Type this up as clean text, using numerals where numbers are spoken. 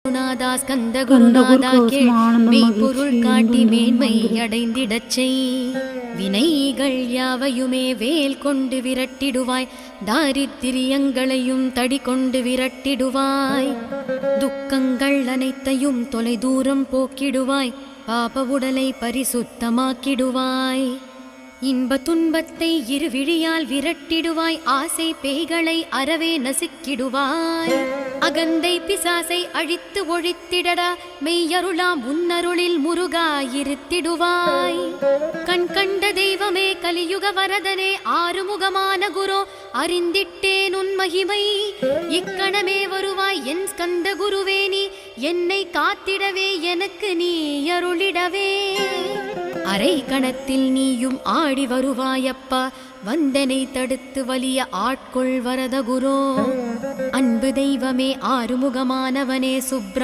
குருநாதா ஸ்கந்த குருநாதா கேள் மெய்ப்பொருள் காட்டி மேன்மை அடைந்திடச் செய். வினைகள் யாவையுமே வேல் கொண்டு விரட்டிடுவாய், தாரித்திரியங்களையும் தடி கொண்டு விரட்டிடுவாய். துக்கங்கள் அனைத்தையும் தொலை தூரம் போக்கிடுவாய், பாப உடலை பரிசுத்தமாக்கிடுவாய். இன்ப துன்பத்தை இருவிழியால் விரட்டிடுவாய், ஆசை பேய்களை அறவே நசுக்கிடுவாய். அகந்தை பிசாசை அழித்து ஒழித்திடடா, மெய்யருளாம் உன்னருளில் முருகா இருத்திடுவாய். கண் கண்ட தெய்வமே கலியுக வரதனே, ஆறுமுகமான குரு அறிந்திட்டேன் உன் மகிமை. இக்கணமே வருவாய் என் ஸ்கந்த குருவே, நீ என்னை காத்திடவே எனக்கு நீ அருளிடவே. அரை கணத்தில் நீயும் ஆடி வருவாயப்பா, வந்தனை தடுத்து வலிய ஆட்கொள் வரத குரோ. அன்பு தெய்வமே ஆறுமுகமானவனே சுப்ர